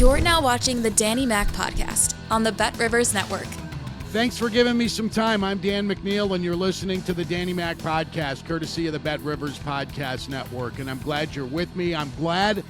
You're now watching the Danny Mac Podcast on the Bet Rivers Network. Thanks for giving me some time. I'm Dan McNeil, and you're listening to the Danny Mac Podcast, courtesy of the Bet Rivers Podcast Network. And I'm glad you're with me. I'm glad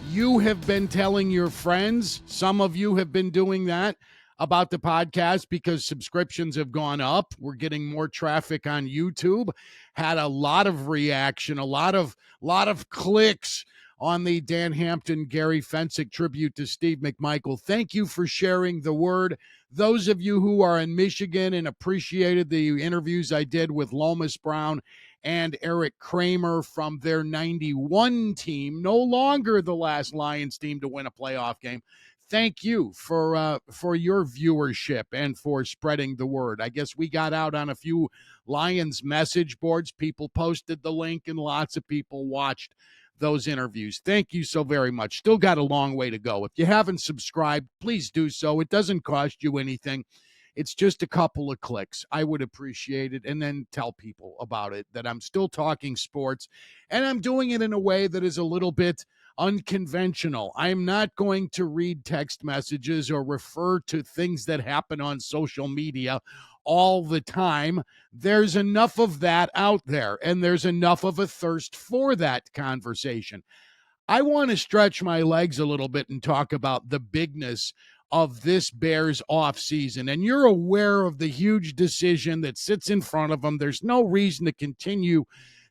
you have been telling your friends. Some of you have been doing that about the podcast because subscriptions have gone up. We're getting more traffic on YouTube. Had a lot of reaction, a lot of clicks on the Dan Hampton, Gary Fensick tribute to Steve McMichael. Thank you for sharing the word. Those of you who are in Michigan and appreciated the interviews I did with Lomas Brown and Eric Kramer from their 91 team, no longer the last Lions team to win a playoff game. Thank you for your viewership and for spreading the word. I guess we got out on a few Lions message boards. People posted the link and lots of people watched those interviews. Thank you so very much. Still got a long way to go. If you haven't subscribed, please do so. It doesn't cost you anything. It's just a couple of clicks. I would appreciate it. And then tell people about it, that I'm still talking sports, and I'm doing it in a way that is a little bit unconventional. I'm not going to read text messages or refer to things that happen on social media all the time. There's enough of that out there, and there's enough of a thirst for that conversation. I want to stretch my legs a little bit and talk about the bigness of this Bears offseason. And you're aware of the huge decision that sits in front of them. There's no reason to continue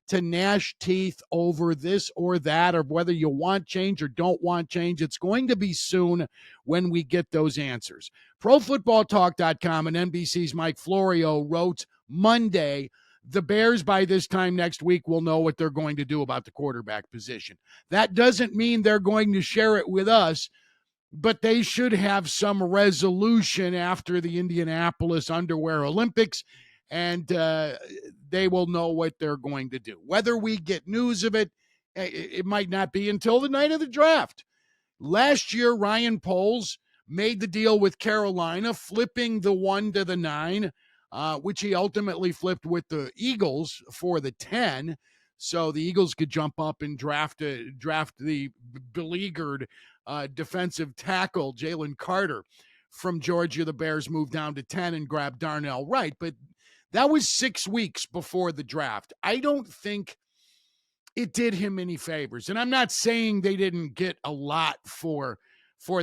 to gnash teeth over this or that, or whether you want change or don't want change. It's going to be soon when we get those answers. ProFootballTalk.com and NBC's Mike Florio wrote Monday, the Bears by this time next week will know what they're going to do about the quarterback position. That doesn't mean they're going to share it with us, but they should have some resolution after the Indianapolis Underwear Olympics, and they will know what they're going to do. Whether we get news of it, it might not be until the night of the draft. Last year, Ryan Poles made the deal with Carolina, flipping the 1 to the 9, which he ultimately flipped with the Eagles for the 10. So the Eagles could jump up and draft the beleaguered defensive tackle, Jalen Carter, from Georgia. The Bears moved down to 10 and grabbed Darnell Wright. But that was 6 weeks before the draft. I don't think it did him any favors. And I'm not saying they didn't get a lot for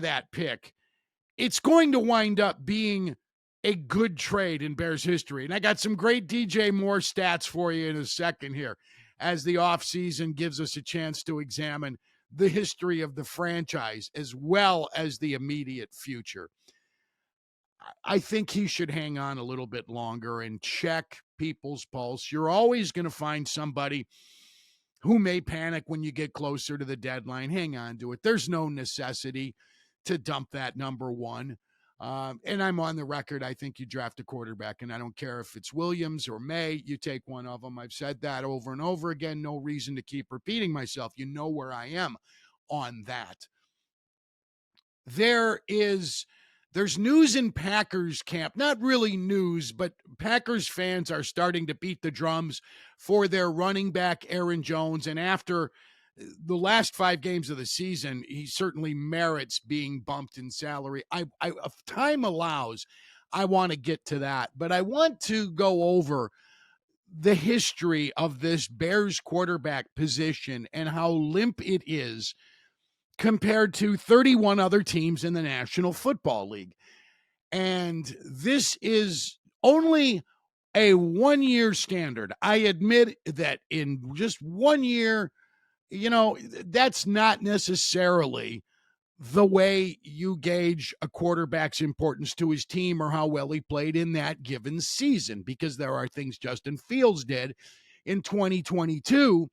that pick. It's going to wind up being a good trade in Bears history. And I got some great DJ Moore stats for you in a second here, as the offseason gives us a chance to examine the history of the franchise as well as the immediate future. I think he should hang on a little bit longer and check people's pulse. You're always going to find somebody who may panic when you get closer to the deadline. Hang on to it. There's no necessity to dump that number one. And I'm on the record. I think you draft a quarterback, and I don't care if it's Williams or May. You take one of them. I've said that over and over again. No reason to keep repeating myself. You know where I am on that. There's news in Packers camp. Not really news, but Packers fans are starting to beat the drums for their running back, Aaron Jones. And after the last 5 games of the season, he certainly merits being bumped in salary. If time allows, I want to get to that. But I want to go over the history of this Bears quarterback position and how limp it is compared to 31 other teams in the National Football League. And this is only a 1-year standard. I admit that in just 1 year, that's not necessarily the way you gauge a quarterback's importance to his team or how well he played in that given season, because there are things Justin Fields did in 2022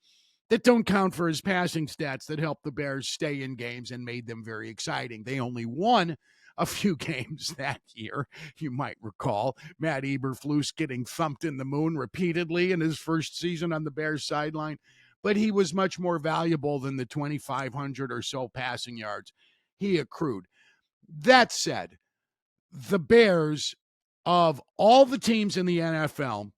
that don't count for his passing stats that helped the Bears stay in games and made them very exciting. They only won a few games that year. You might recall Matt Eberflus getting thumped in the moon repeatedly in his first season on the Bears sideline, but he was much more valuable than the 2,500 or so passing yards he accrued. That said, the Bears, of all the teams in the NFL,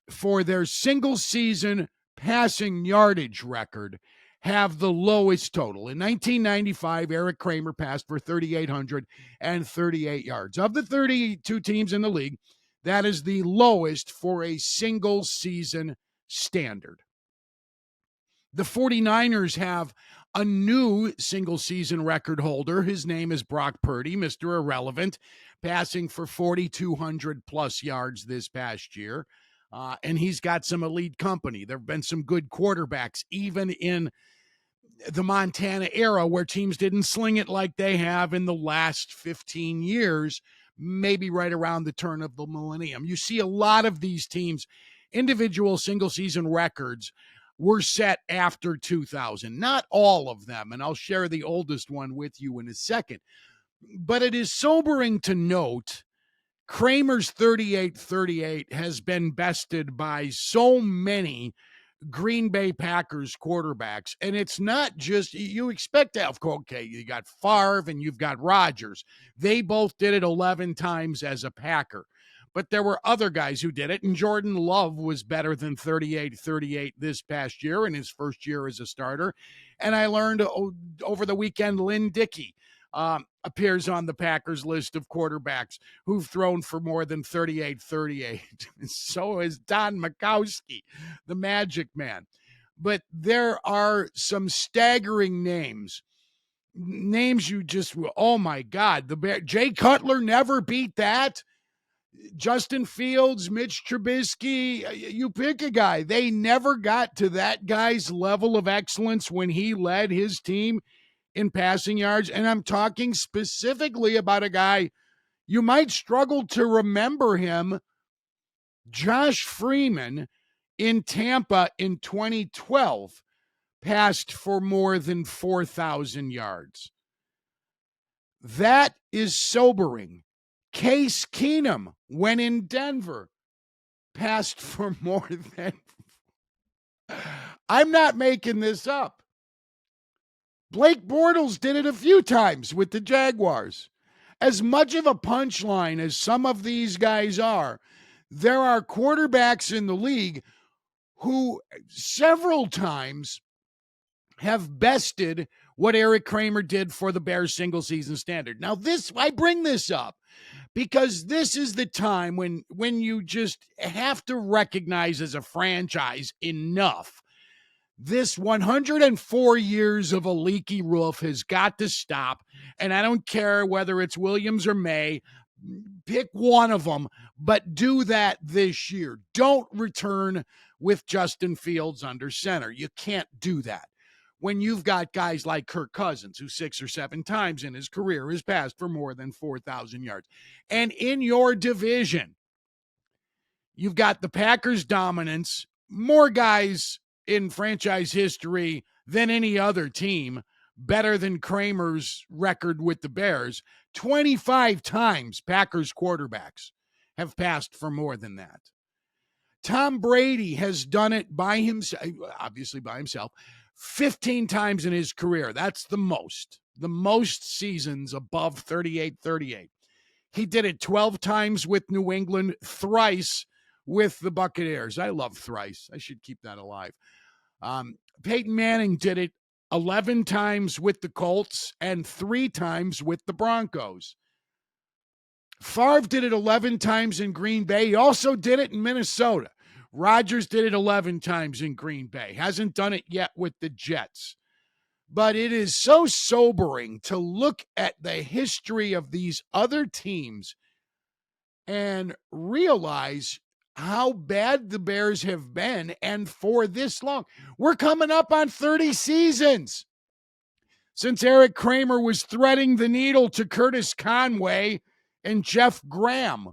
for their single season passing yardage record, have the lowest total. In 1995, Eric Kramer passed for 3,838 yards. Of the 32 teams in the league, that is the lowest for a single season standard. The 49ers have a new single season record holder. His name is Brock Purdy, Mr. Irrelevant, passing for 4,200 plus yards this past year. And he's got some elite company. There have been some good quarterbacks, even in the Montana era, where teams didn't sling it like they have in the last 15 years, maybe right around the turn of the millennium. You see a lot of these teams, individual single season records were set after 2000. Not all of them, and I'll share the oldest one with you in a second. But it is sobering to note Kramer's 38-38 has been bested by so many Green Bay Packers quarterbacks. And it's not just, you expect to have, okay, you got Favre and you've got Rodgers. They both did it 11 times as a Packer. But there were other guys who did it, and Jordan Love was better than 38-38 this past year in his first year as a starter. And I learned over the weekend, Lynn Dickey appears on the Packers list of quarterbacks who've thrown for more than 38-38. So is Don Majkowski, the Magic Man. But there are some staggering names you just, oh my God, Jay Cutler never beat that. Justin Fields, Mitch Trubisky, you pick a guy. They never got to that guy's level of excellence when he led his team in passing yards. And I'm talking specifically about a guy, you might struggle to remember him, Josh Freeman in Tampa in 2012, passed for more than 4,000 yards. That is sobering. Case Keenum, when in Denver, passed for more than... I'm not making this up. Blake Bortles did it a few times with the Jaguars. As much of a punchline as some of these guys are, there are quarterbacks in the league who several times have bested what Eric Kramer did for the Bears single season standard. Now, I bring this up because this is the time when you just have to recognize as a franchise enough. This 104 years of a leaky roof has got to stop. And I don't care whether it's Williams or May, pick one of them, but do that this year. Don't return with Justin Fields under center. You can't do that. When you've got guys like Kirk Cousins, who 6 or 7 times in his career has passed for more than 4,000 yards. And in your division, you've got the Packers' dominance, more guys in franchise history than any other team, better than Kramer's record with the Bears. 25 times Packers quarterbacks have passed for more than that. Tom Brady has done it by himself, obviously by himself, 15 times in his career. That's the most seasons above 38-38. He did it 12 times with New England, thrice with the Buccaneers. I love thrice. I should keep that alive. Peyton Manning did it 11 times with the Colts and 3 times with the Broncos. Favre did it 11 times in Green Bay. He also did it in Minnesota. Rodgers did it 11 times in Green Bay. Hasn't done it yet with the Jets. But it is so sobering to look at the history of these other teams and realize how bad the Bears have been and for this long. We're coming up on 30 seasons since Eric Kramer was threading the needle to Curtis Conway and Jeff Graham.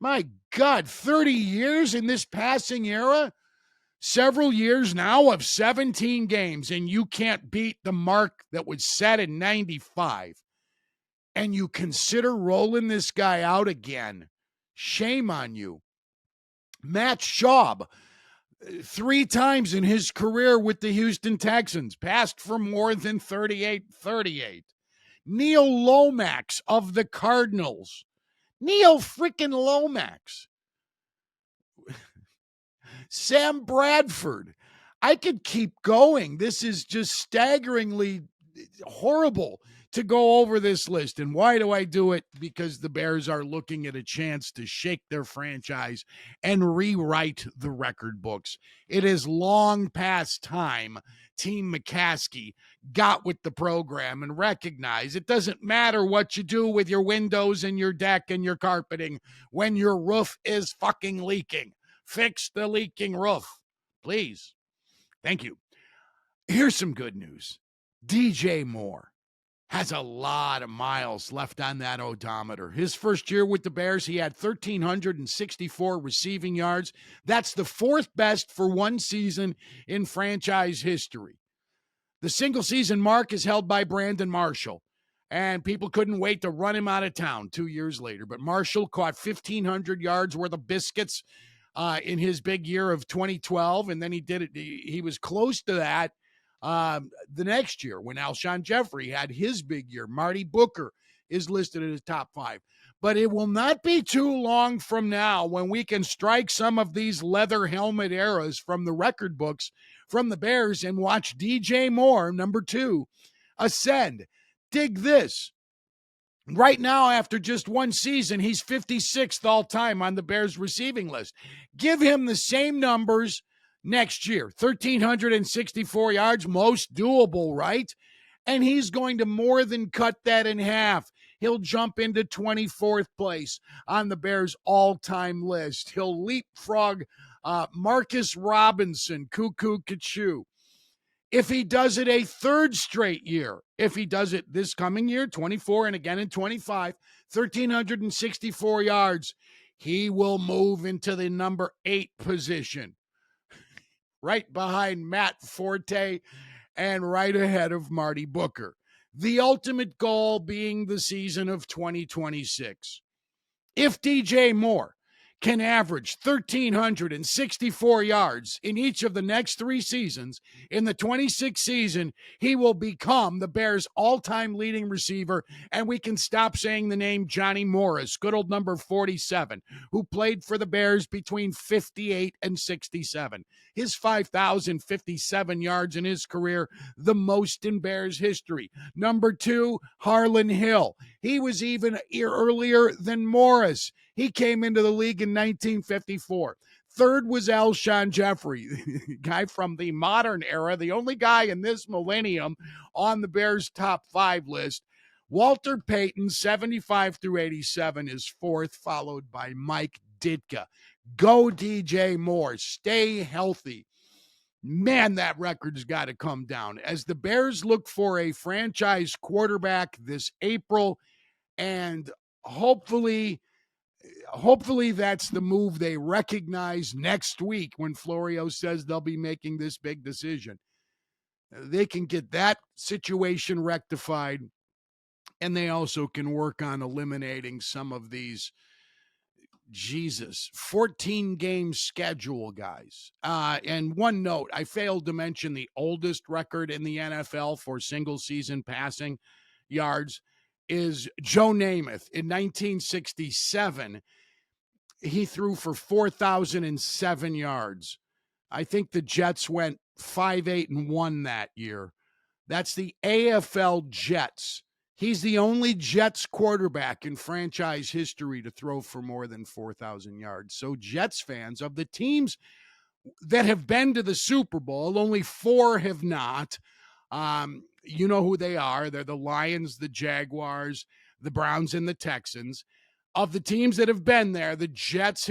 My God, 30 years in this passing era? Several years now of 17 games, and you can't beat the mark that was set in 95. And you consider rolling this guy out again. Shame on you. Matt Schaub, 3 times in his career with the Houston Texans, passed for more than 38-38. Neil Lomax of the Cardinals. Neil freaking Lomax. Sam Bradford. I could keep going. This is just staggeringly horrible to go over this list. And why do I do it? Because the Bears are looking at a chance to shake their franchise and rewrite the record books. It is long past time Team McCaskey got with the program and recognized it doesn't matter what you do with your windows and your deck and your carpeting when your roof is fucking leaking. Fix the leaking roof, please. Thank you. Here's some good news. DJ Moore has a lot of miles left on that odometer. His first year with the Bears, he had 1,364 receiving yards. That's the fourth best for one season in franchise history. The single season mark is held by Brandon Marshall, and people couldn't wait to run him out of town 2 years later. But Marshall caught 1,500 yards worth of biscuits in his big year of 2012, and then he was close to that the next year when Alshon Jeffrey had his big year. Marty Booker is listed as top 5. But it will not be too long from now when we can strike some of these leather helmet eras from the record books from the Bears and watch DJ Moore, number 2, ascend. Dig this. Right now, after just one season, he's 56th all-time on the Bears receiving list. Give him the same numbers next year. 1,364 yards, most doable, right? And he's going to more than cut that in half. He'll jump into 24th place on the Bears all-time list. He'll leapfrog Marcus Robinson, Cuckoo Kachu. If he does it a third straight year, if he does it this coming year, 24 and again in 25, 1,364 yards, he will move into the number 8 position, right behind Matt Forte and right ahead of Marty Booker. The ultimate goal being the season of 2026. If DJ Moore can average 1,364 yards in each of the next 3 seasons, in the 26th season, he will become the Bears' all-time leading receiver, and we can stop saying the name Johnny Morris, good old number 47, who played for the Bears between 58 and 67. His 5,057 yards in his career, the most in Bears history. Number 2, Harlan Hill. He was even earlier than Morris. He came into the league in 1954. Third was Alshon Jeffrey, guy from the modern era, the only guy in this millennium on the Bears' top 5 list. Walter Payton, 75 through 87, is 4th, followed by Mike Ditka. Go DJ Moore. Stay healthy. Man, that record's got to come down. As the Bears look for a franchise quarterback this April, and hopefully that's the move they recognize next week when Florio says they'll be making this big decision. They can get that situation rectified, and they also can work on eliminating some of these 14-game schedule, guys. And one note, I failed to mention the oldest record in the NFL for single-season passing yards is Joe Namath. In 1967, he threw for 4,007 yards. I think the Jets went 5-8-1 that year. That's the AFL Jets. He's the only Jets quarterback in franchise history to throw for more than 4,000 yards. So Jets fans, of the teams that have been to the Super Bowl, only 4 have not. You know who they are. They're the Lions, the Jaguars, the Browns, and the Texans. Of the teams that have been there, the Jets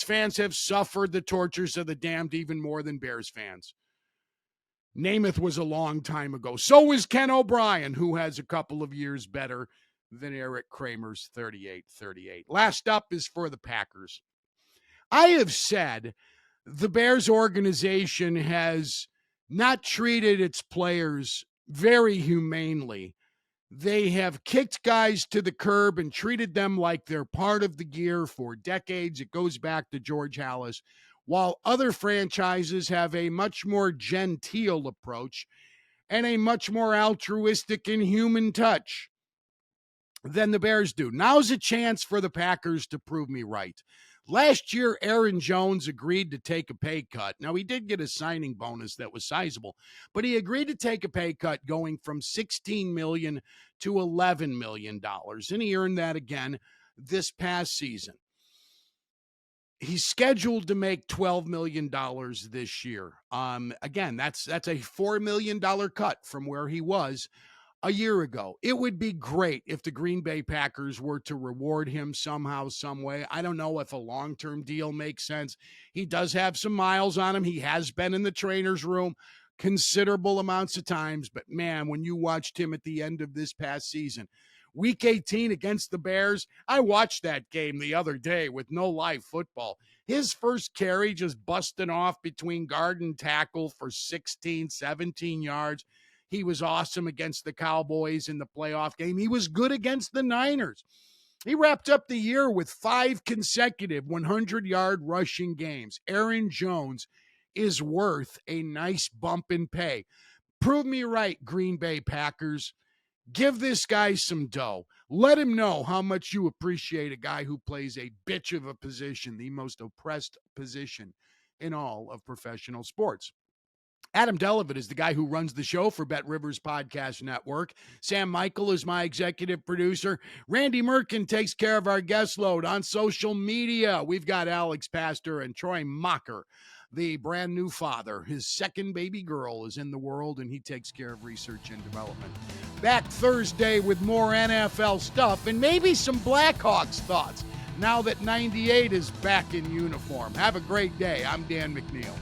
fans have suffered the tortures of the damned even more than Bears fans. Namath was a long time ago. So was Ken O'Brien, who has a couple of years better than Eric Kramer's 38-38. Last up is for the Packers. I have said the Bears organization has not treated its players very humanely. They have kicked guys to the curb and treated them like they're part of the gear for decades. It goes back to George Halas. While other franchises have a much more genteel approach and a much more altruistic and human touch than the Bears do. Now's a chance for the Packers to prove me right. Last year, Aaron Jones agreed to take a pay cut. Now, he did get a signing bonus that was sizable, but he agreed to take a pay cut going from $16 million to $11 million, and he earned that again this past season. He's scheduled to make $12 million this year. Again, that's a $4 million cut from where he was a year ago. It would be great if the Green Bay Packers were to reward him somehow, some way. I don't know if a long-term deal makes sense. He does have some miles on him. He has been in the trainer's room considerable amounts of times, but man, when you watched him at the end of this past season, Week 18 against the Bears, I watched that game the other day with no live football. His first carry just busting off between guard and tackle for 16, 17 yards. He was awesome against the Cowboys in the playoff game. He was good against the Niners. He wrapped up the year with 5 consecutive 100-yard rushing games. Aaron Jones is worth a nice bump in pay. Prove me right, Green Bay Packers. Give this guy some dough. Let him know how much you appreciate a guy who plays a bitch of a position, the most oppressed position in all of professional sports. Adam Delavitt is the guy who runs the show for Bet Rivers Podcast Network. Sam Michael is my executive producer. Randy Merkin takes care of our guest load on social media. We've got Alex Pastor and Troy Mocker, the brand new father. His second baby girl is in the world, and he takes care of research and development. Back Thursday with more NFL stuff and maybe some Blackhawks thoughts now that 98 is back in uniform. Have a great day. I'm Dan McNeil.